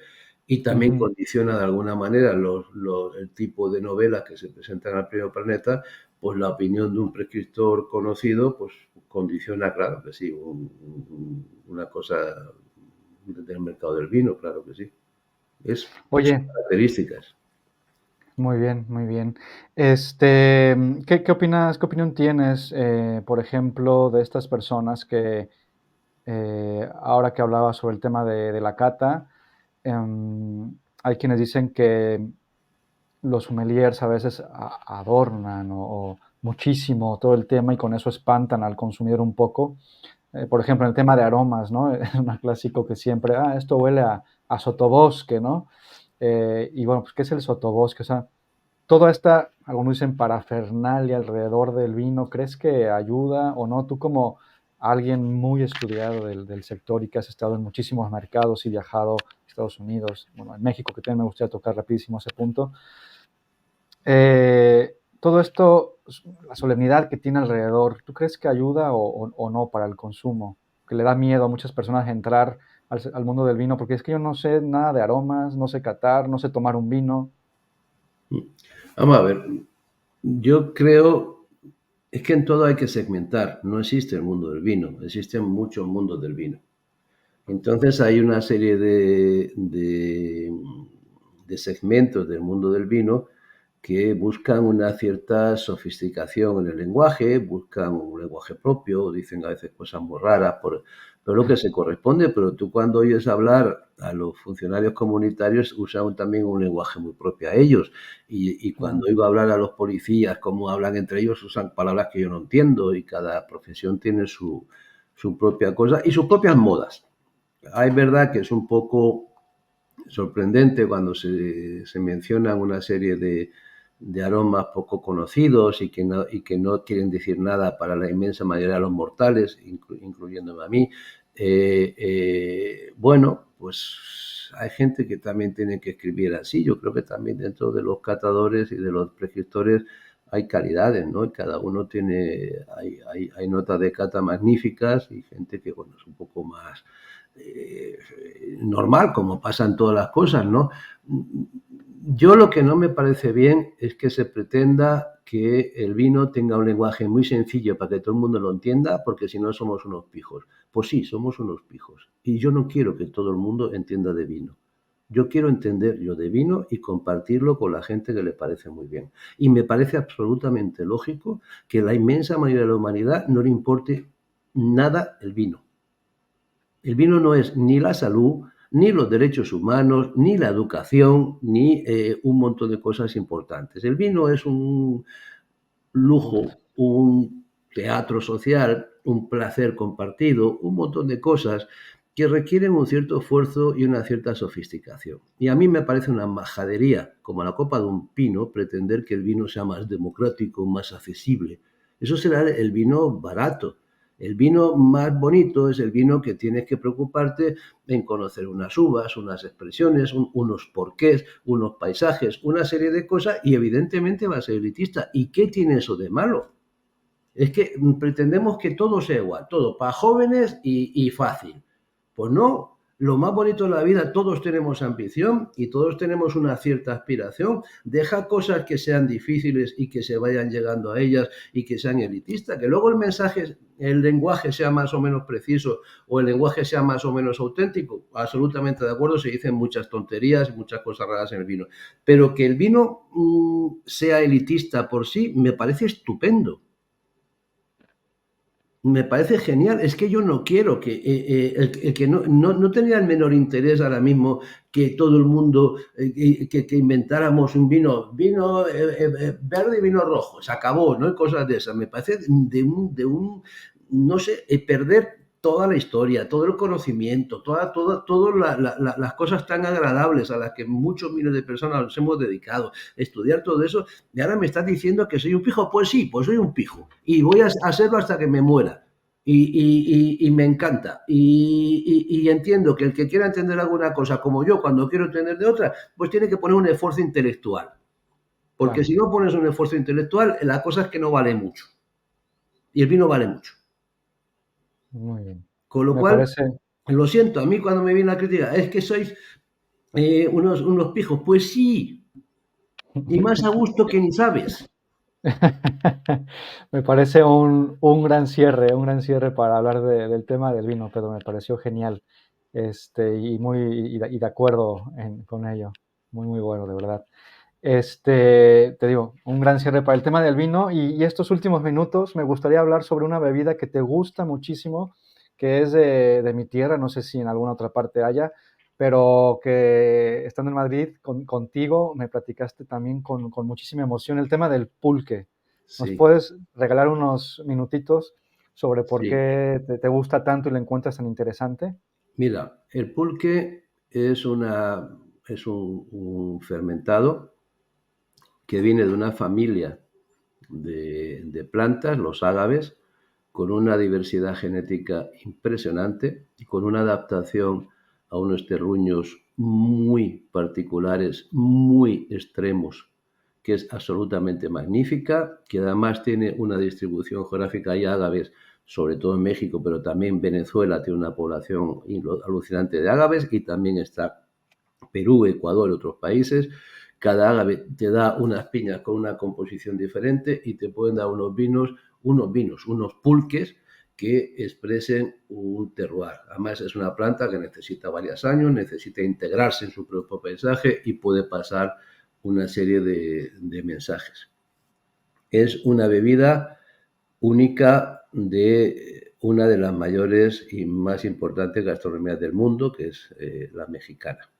y también Ujú. condiciona de alguna manera el tipo de novelas que se presentan al premio Planeta, pues la opinión de un prescriptor conocido, pues condiciona, claro que sí, una cosa del mercado del vino, claro que sí. Son Oye, características. muy bien, muy bien. ¿Qué opinas, qué opinión tienes, por ejemplo, de estas personas que, ahora que hablabas sobre el tema de la cata, hay quienes dicen que los sommeliers a veces adornan o muchísimo todo el tema y con eso espantan al consumidor un poco? Por ejemplo, en el tema de aromas, ¿no? Es un clásico que siempre, esto huele a sotobosque, ¿no? Y bueno, pues, ¿qué es el sotobosque? O sea, toda esta, algunos dicen parafernalia alrededor del vino, ¿crees que ayuda o no? Tú como alguien muy estudiado del sector y que has estado en muchísimos mercados y viajado a Estados Unidos, bueno, en México, que también me gustaría tocar rapidísimo ese punto. Todo esto, la solemnidad que tiene alrededor, ¿tú crees que ayuda o no para el consumo? Que le da miedo a muchas personas entrar al mundo del vino, porque es que yo no sé nada de aromas, no sé catar, no sé tomar un vino. Vamos a ver, yo creo, es que en todo hay que segmentar, no existe el mundo del vino, existen muchos mundos del vino. Entonces hay una serie de segmentos del mundo del vino que buscan una cierta sofisticación en el lenguaje, buscan un lenguaje propio, dicen a veces cosas muy raras, pero lo que se corresponde, pero tú cuando oyes hablar a los funcionarios comunitarios usan también un lenguaje muy propio a ellos y cuando Claro. oigo hablar a los policías, cómo hablan entre ellos, usan palabras que yo no entiendo y cada profesión tiene su propia cosa y sus propias modas. Hay verdad que es un poco sorprendente cuando se mencionan una serie de aromas poco conocidos y que no quieren decir nada para la inmensa mayoría de los mortales, incluyéndome a mí. Bueno, pues hay gente que también tiene que escribir así. Yo creo que también dentro de los catadores y de los prescriptores hay calidades, ¿no? Y cada uno hay notas de cata magníficas y gente que, bueno, es un poco más eh, normal, como pasan todas las cosas, ¿no? Yo lo que no me parece bien es que se pretenda que el vino tenga un lenguaje muy sencillo para que todo el mundo lo entienda, porque si no somos unos pijos. Pues sí, somos unos pijos. Y yo no quiero que todo el mundo entienda de vino. Yo quiero entender yo de vino y compartirlo con la gente que le parece muy bien. Y me parece absolutamente lógico que la inmensa mayoría de la humanidad no le importe nada el vino. El vino no es ni la salud, ni los derechos humanos, ni la educación, ni un montón de cosas importantes. El vino es un lujo, un teatro social, un placer compartido, un montón de cosas que requieren un cierto esfuerzo y una cierta sofisticación. Y a mí me parece una majadería, como la copa de un pino, pretender que el vino sea más democrático, más accesible. Eso será el vino barato. El vino más bonito es el vino que tienes que preocuparte en conocer unas uvas, unas expresiones, unos porqués, unos paisajes, una serie de cosas, y evidentemente va a ser elitista. ¿Y qué tiene eso de malo? Es que pretendemos que todo sea igual, todo para jóvenes y fácil. Pues no, lo más bonito de la vida, todos tenemos ambición y todos tenemos una cierta aspiración. Deja cosas que sean difíciles y que se vayan llegando a ellas y que sean elitistas, que luego el mensaje, el lenguaje sea más o menos preciso o el lenguaje sea más o menos auténtico. Absolutamente de acuerdo, se dicen muchas tonterías, muchas cosas raras en el vino. Pero que el vino sea elitista por sí me parece estupendo. Me parece genial. Es que yo no quiero que el que no tenía el menor interés ahora mismo que todo el mundo, que inventáramos un vino verde y vino rojo. Se acabó, ¿no? Y cosas de esas. Me parece no sé, perder toda la historia, todo el conocimiento, todas las cosas tan agradables a las que muchos miles de personas nos hemos dedicado, estudiar todo eso, y ahora me estás diciendo que soy un pijo. Pues sí, pues soy un pijo. Y voy a serlo hasta que me muera. Y me encanta. Y entiendo que el que quiera entender alguna cosa como yo, cuando quiero entender de otra, pues tiene que poner un esfuerzo intelectual. Porque Claro, si no pones un esfuerzo intelectual, la cosa es que no vale mucho. Y el vino vale mucho. muy bien. Con lo Me cual, parece, lo siento, a mí cuando me viene la crítica, es que sois unos pijos. Pues sí, y más a gusto que ni sabes. me parece un gran cierre para hablar del tema del vino, Pedro. Me pareció genial, y de acuerdo con ello. Muy, muy bueno, de verdad. Te digo, un gran cierre para el tema del vino y estos últimos minutos me gustaría hablar sobre una bebida que te gusta muchísimo, que es de mi tierra, no sé si en alguna otra parte haya, pero que estando en Madrid contigo me platicaste también con muchísima emoción el tema del pulque. ¿Nos Sí, puedes regalar unos minutitos sobre por sí. qué te gusta tanto y lo encuentras tan interesante? Mira, el pulque es un fermentado que viene de una familia de plantas, los ágaves, con una diversidad genética impresionante y con una adaptación a unos terruños muy particulares, muy extremos, que es absolutamente magnífica, que además tiene una distribución geográfica. Hay ágaves, sobre todo en México, pero también Venezuela tiene una población alucinante de ágaves, y también está Perú, Ecuador y otros países. Cada ágave te da unas piñas con una composición diferente y te pueden dar unos pulques que expresen un terroir. Además, es una planta que necesita varios años, necesita integrarse en su propio paisaje y puede pasar una serie de mensajes. Es una bebida única de una de las mayores y más importantes gastronomías del mundo, que es la mexicana.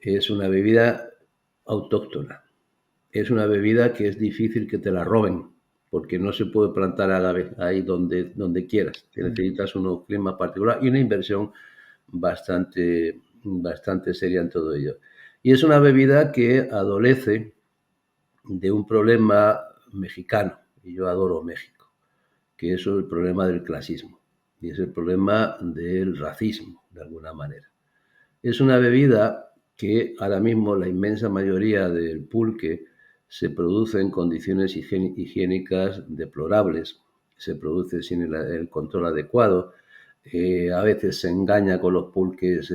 Es una bebida autóctona. Es una bebida que es difícil que te la roben, porque no se puede plantar agave ahí donde quieras. Te Mm. necesitas un clima particular y una inversión bastante seria en todo ello. Y es una bebida que adolece de un problema mexicano, y yo adoro México, que es el problema del clasismo, y es el problema del racismo, de alguna manera. Es una bebida que ahora mismo la inmensa mayoría del pulque se produce en condiciones higiénicas deplorables, se produce sin el control adecuado. A veces se engaña con los pulques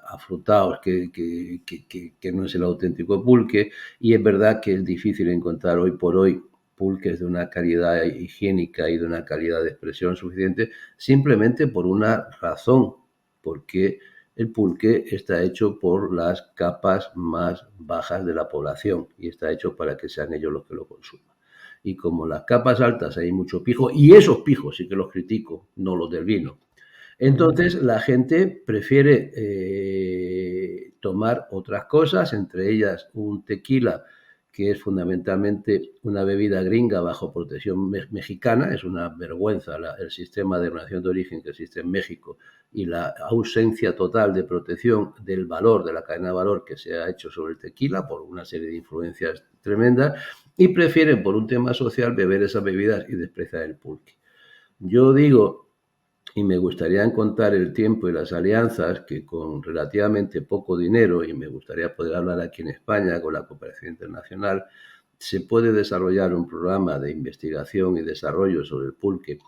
afrutados, que no es el auténtico pulque, y es verdad que es difícil encontrar hoy por hoy pulques de una calidad higiénica y de una calidad de expresión suficiente, simplemente por una razón, porque el pulque está hecho por las capas más bajas de la población y está hecho para que sean ellos los que lo consuman. Y como las capas altas hay mucho pijo, y esos pijos sí que los critico, no los del vino, Ujú. Entonces la gente prefiere tomar otras cosas, entre ellas un tequila, que es fundamentalmente una bebida gringa bajo protección mexicana. Es una vergüenza el sistema de denominación de origen que existe en México y la ausencia total de protección del valor, de la cadena de valor que se ha hecho sobre el tequila por una serie de influencias tremendas, y prefieren por un tema social beber esas bebidas y despreciar el pulque. Yo digo, y me gustaría encontrar el tiempo y las alianzas que con relativamente poco dinero, y me gustaría poder hablar aquí en España con la cooperación internacional, se puede desarrollar un programa de investigación y desarrollo sobre el pulque.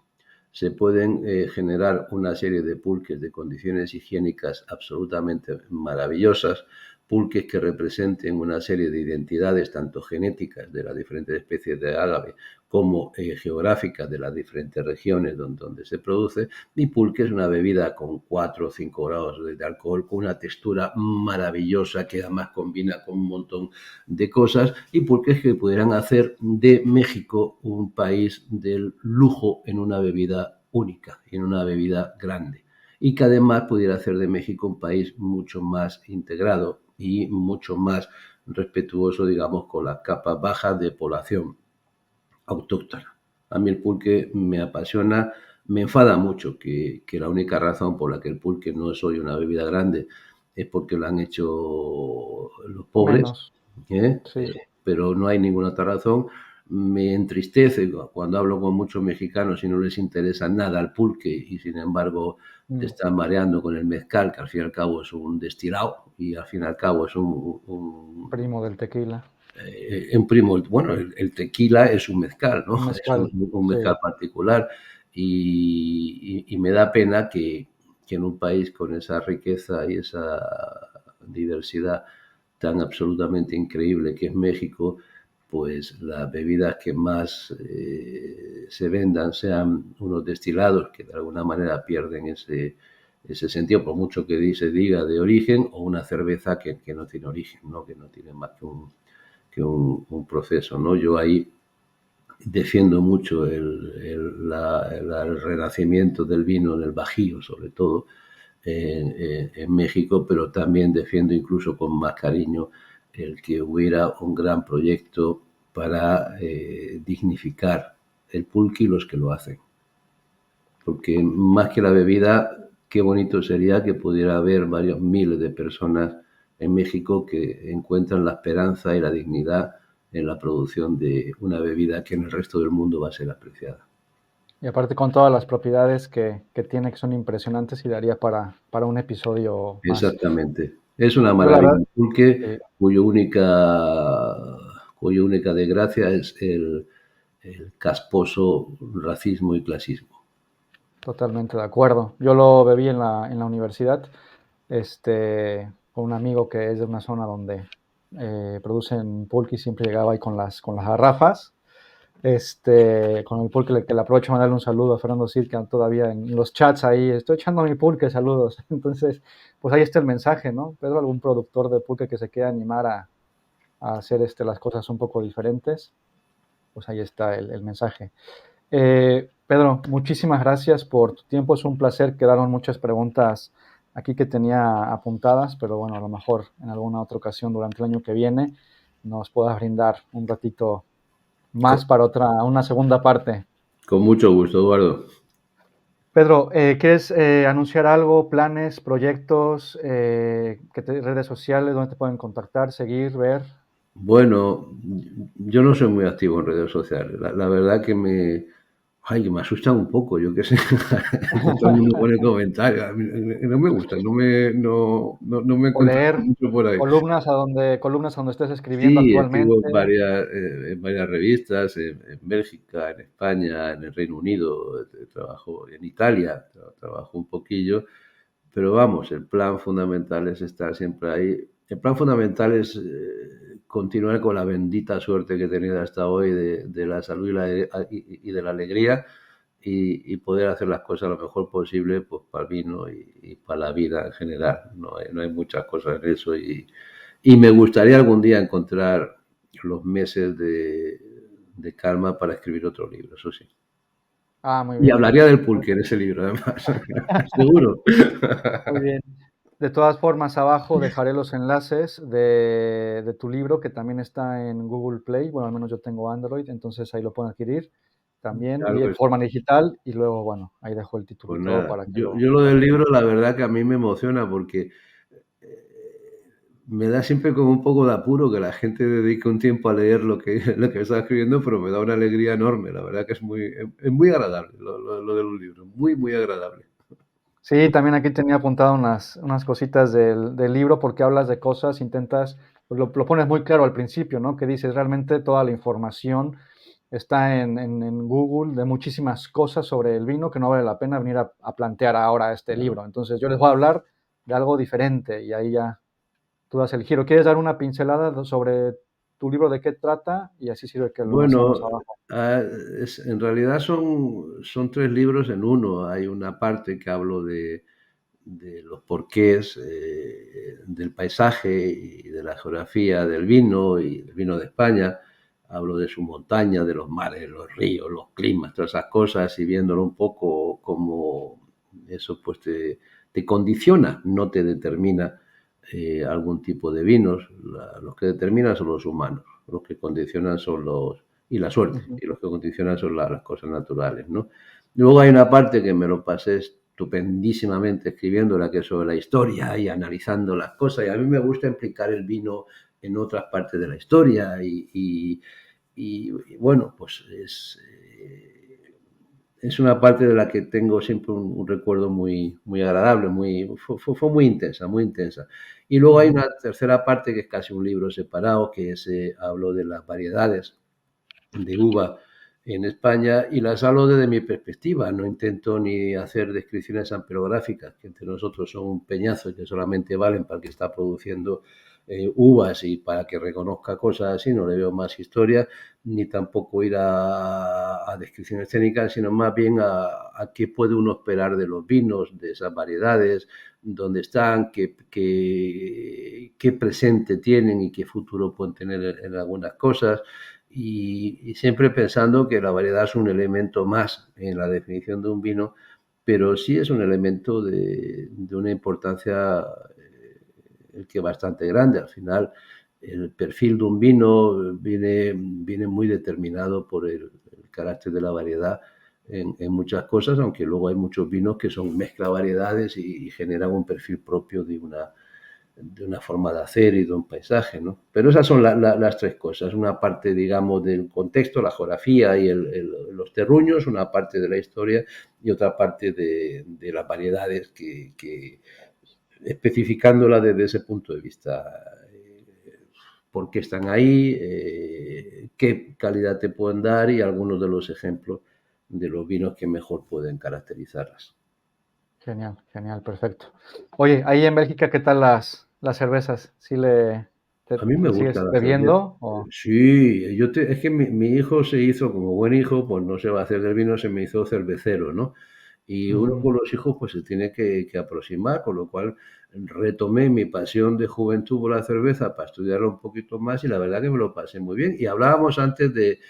Se pueden generar una serie de pulques de condiciones higiénicas absolutamente maravillosas, pulques que representen una serie de identidades tanto genéticas de las diferentes especies de ágave como geográficas de las diferentes regiones donde se produce. Y pulque es una bebida con 4 o 5 grados de alcohol, con una textura maravillosa que además combina con un montón de cosas, y pulques que pudieran hacer de México un país del lujo en una bebida única, en una bebida grande, y que además pudiera hacer de México un país mucho más integrado y mucho más respetuoso, digamos, con las capas bajas de población autóctona. A mí el pulque me apasiona, me enfada mucho que la única razón por la que el pulque no es hoy una bebida grande es porque lo han hecho los pobres, Menos, ¿eh? sí. Pero no hay ninguna otra razón. Me entristece cuando hablo con muchos mexicanos y no les interesa nada el pulque y sin embargo te Mm. están mareando con el mezcal, que al fin y al cabo es un destilado y al fin y al cabo es Primo del tequila. un primo. Bueno, el tequila es un mezcal, ¿no? Un Es mezcal, un sí. mezcal particular y me da pena que en un país con esa riqueza y esa diversidad tan absolutamente increíble que es México, pues las bebidas que más se vendan sean unos destilados que de alguna manera pierden ese sentido, por mucho que se diga de origen, o una cerveza que no tiene origen, ¿no? Que no tiene más que un proceso, ¿no? Yo ahí defiendo mucho el renacimiento del vino en el Bajío, sobre todo en México, pero también defiendo incluso con más cariño el que hubiera un gran proyecto para dignificar el pulque y los que lo hacen. Porque más que la bebida, qué bonito sería que pudiera haber varios miles de personas en México que encuentran la esperanza y la dignidad en la producción de una bebida que en el resto del mundo va a ser apreciada. Y aparte con todas las propiedades que tiene, que son impresionantes y daría para un episodio más. Exactamente. Es una Yo la maravilla. verdad, Un pulque sí, cuya única desgracia es el casposo racismo y clasismo. totalmente de acuerdo. Yo lo bebí en la universidad, con un amigo que es de una zona donde producen pulque y siempre llegaba ahí con las garrafas. Con el pulque que le aprovecho a mandarle un saludo a Fernando Cid, que todavía en los chats ahí, estoy echando mi pulque, saludos. Entonces, pues ahí está el mensaje, ¿no? Pedro, algún productor de pulque que se quiera animar a hacer las cosas un poco diferentes, pues ahí está el mensaje. Pedro, muchísimas gracias por tu tiempo, es un placer, quedaron muchas preguntas aquí que tenía apuntadas, pero bueno, a lo mejor en alguna otra ocasión durante el año que viene nos puedas brindar un ratito Con, más para una segunda parte. con mucho gusto, Eduardo. Pedro, ¿quieres anunciar algo, planes, proyectos, redes sociales, donde te pueden contactar, seguir, ver? Bueno, yo no soy muy activo en redes sociales. La verdad que me asustan un poco, yo qué sé. Todo el mundo pone comentarios. A mí no me gusta, no me O encuentro leer mucho por ahí. columnas a donde estés escribiendo Sí, escribo actualmente. en varias revistas, en Bélgica, en España, en el Reino Unido, trabajo en Italia, trabajo un poquillo, pero vamos, el plan fundamental es estar siempre ahí. El plan fundamental es continuar con la bendita suerte que he tenido hasta hoy de la salud y de la alegría y poder hacer las cosas lo mejor posible pues, para el vino y para la vida en general. No hay muchas cosas en eso y me gustaría algún día encontrar los meses de calma para escribir otro libro, eso sí. Ah, muy Y bien. hablaría del pulque en ese libro, además. Seguro. Muy bien. De todas formas, abajo dejaré los enlaces de tu libro, que también está en Google Play. Bueno, al menos yo tengo Android, entonces ahí lo pueden adquirir también, Claro y que en sí. forma digital. Y luego, bueno, ahí dejo el título y Pues todo nada, para que yo lo lo del tengan. libro, la verdad que a mí me emociona porque me da siempre como un poco de apuro que la gente dedique un tiempo a leer lo que, lo que está escribiendo, pero me da una alegría enorme. La verdad que es muy agradable lo de los libros, muy, muy agradable. Sí, también aquí tenía apuntado unas cositas del libro, porque hablas de cosas, intentas, pues lo pones muy claro al principio, ¿no? Que dices, realmente toda la información está en Google de muchísimas cosas sobre el vino que no vale la pena venir a plantear ahora este libro. Entonces, yo les voy a hablar de algo diferente y ahí ya tú das el giro. ¿Quieres dar una pincelada sobre tu libro de qué trata? Y así sirve que lo enlacemos Bueno, abajo. ah, en realidad son tres libros en uno. Hay una parte que hablo de los porqués del paisaje y de la geografía del vino y del vino de España. Hablo de su montaña, de los mares, los ríos, los climas, todas esas cosas y viéndolo un poco como eso pues te condiciona, no te determina algún tipo de vinos. Los que determinan son los humanos, los que condicionan son y la suerte, Ujú, y los que condicionan son las cosas naturales, ¿no? Luego hay una parte que me lo pasé estupendísimamente escribiéndola, que es sobre la historia y analizando las cosas. Y a mí me gusta implicar el vino en otras partes de la historia. Y bueno, pues es una parte de la que tengo siempre un recuerdo muy, muy agradable, fue muy intensa, muy intensa. Y luego hay ujú, una tercera parte que es casi un libro separado, que es, hablo de las variedades de uva en España y las hablo desde mi perspectiva. No intento ni hacer descripciones amperográficas, que entre nosotros son un peñazo y que solamente valen para el que está produciendo uvas y para que reconozca cosas así. No le veo más historia, ni tampoco ir a descripciones técnicas, sino más bien a qué puede uno esperar de los vinos, de esas variedades, dónde están, qué presente tienen y qué futuro pueden tener en algunas cosas y siempre pensando que la variedad es un elemento más en la definición de un vino, pero sí es un elemento de una importancia que bastante grande. Al final, el perfil de un vino viene muy determinado por el carácter de la variedad en muchas cosas, aunque luego hay muchos vinos que son mezcla variedades y generan un perfil propio de una forma de hacer y de un paisaje, ¿no? Pero esas son las tres cosas. Una parte, digamos, del contexto, la geografía y los terruños, una parte de la historia y otra parte de las variedades especificándola desde ese punto de vista. ¿Por qué están ahí? ¿Qué calidad te pueden dar? Y algunos de los ejemplos de los vinos que mejor pueden caracterizarlas. genial, genial, perfecto. Oye, ahí en Bélgica, ¿qué tal las cervezas? ¿Sí A mí me te gusta sigues la cerveza. bebiendo? O, Sí, es que mi hijo se hizo como buen hijo, pues no se va a hacer del vino, se me hizo cervecero, ¿no? Y uno ujú, con los hijos pues se tiene que aproximar, con lo cual retomé mi pasión de juventud por la cerveza para estudiarla un poquito más y la verdad que me lo pasé muy bien. Y hablábamos antes de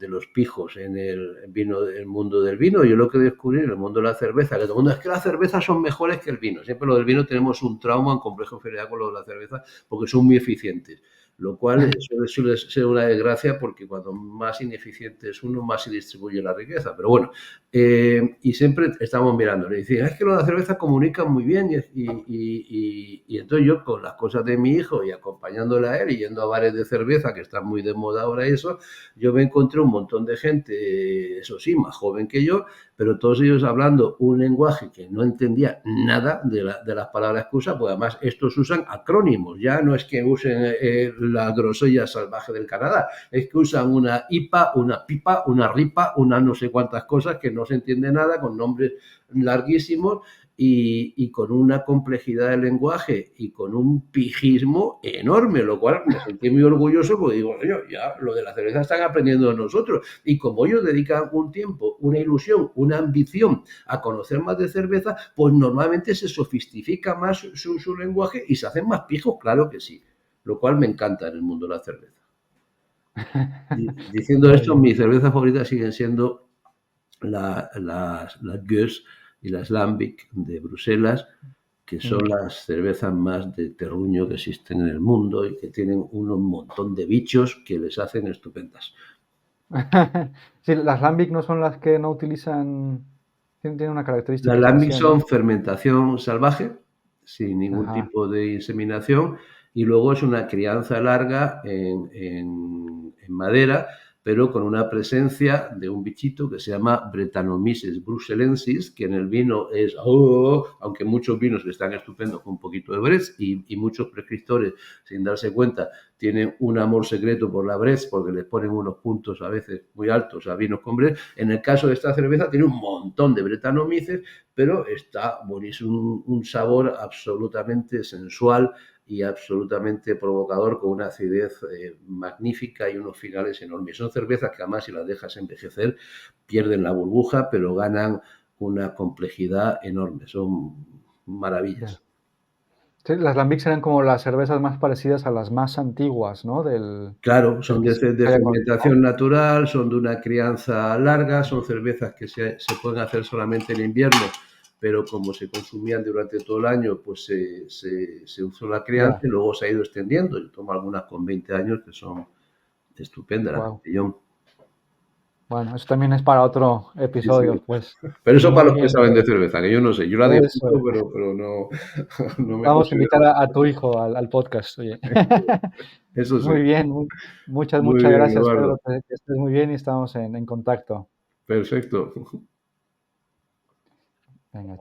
los pijos en el vino, el mundo del vino. Yo lo que descubrí en el mundo de la cerveza, que todo el mundo es que las cervezas son mejores que el vino. Siempre lo del vino tenemos un trauma, un complejo de inferioridad con lo de la cerveza, porque son muy eficientes. Lo cual suele ser una desgracia porque cuando más ineficiente es uno, más se distribuye la riqueza. Pero bueno, y siempre estamos mirando. Le decía, es que lo de la cerveza comunica muy bien y entonces yo con las cosas de mi hijo y acompañándole a él y yendo a bares de cerveza que están muy de moda ahora eso, yo me encontré un montón de gente, eso sí, más joven que yo, pero todos ellos hablando un lenguaje que no entendía nada de las palabras que usan, pues además estos usan acrónimos, ya no es que usen la grosella salvaje del Canadá, es que usan una IPA, una pipa, una ripa, una no sé cuántas cosas que no se entiende nada, con nombres larguísimos y con una complejidad de lenguaje y con un pijismo enorme, lo cual me sentí muy orgulloso porque digo, coño, ya lo de la cerveza están aprendiendo de nosotros. Y como ellos dedican un tiempo, una ilusión, una ambición a conocer más de cerveza, pues normalmente se sofistifica más su lenguaje y se hacen más pijos, claro que sí. Lo cual me encanta en el mundo de la cerveza. Diciendo muy esto, bien. mi cerveza favorita siguen siendo las Gueuze y las Lambic de Bruselas, que son Mm. las cervezas más de terruño que existen en el mundo y que tienen un montón de bichos que les hacen estupendas. Sí, las Lambic no son las que no utilizan, tienen una Las característica Lambic especial, ¿no? son fermentación salvaje, sin ningún Ajá, tipo de inseminación, y luego es una crianza larga en madera, pero con una presencia de un bichito que se llama Brettanomyces bruxellensis, que en el vino es, aunque muchos vinos que están estupendos con un poquito de Brest, y muchos prescriptores, sin darse cuenta, tienen un amor secreto por la Brest, porque les ponen unos puntos a veces muy altos a vinos con Brest. En el caso de esta cerveza tiene un montón de Brettanomyces, pero está buenísimo, un sabor absolutamente sensual y absolutamente provocador, con una acidez magnífica y unos finales enormes. Son cervezas que además, si las dejas envejecer, pierden la burbuja, pero ganan una complejidad enorme. Son ya. maravillas. Sí, las Lambic serán como las cervezas más parecidas a las más antiguas, ¿no? Claro, Del son que de se haya conocido. fermentación natural, son de una crianza larga, son cervezas que se pueden hacer solamente en invierno, pero como se consumían durante todo el año, pues se usó la crianza Ya, y luego se ha ido extendiendo. Yo tomo algunas con 20 años que son estupendas, la wow. Castillón. Bueno, eso también es para otro Sí, sí. episodio, pues. Pero eso para Muy los que bien, saben pues. de cerveza, que yo no sé. Yo la Eso disfruto, es. pero no, no me Vamos a invitar considero. a tu hijo al podcast, oye. Eso sí. Muy bien, Muy muchas bien, gracias, Eduardo. Pedro, que estés muy bien y estamos en contacto. Perfecto. Venga.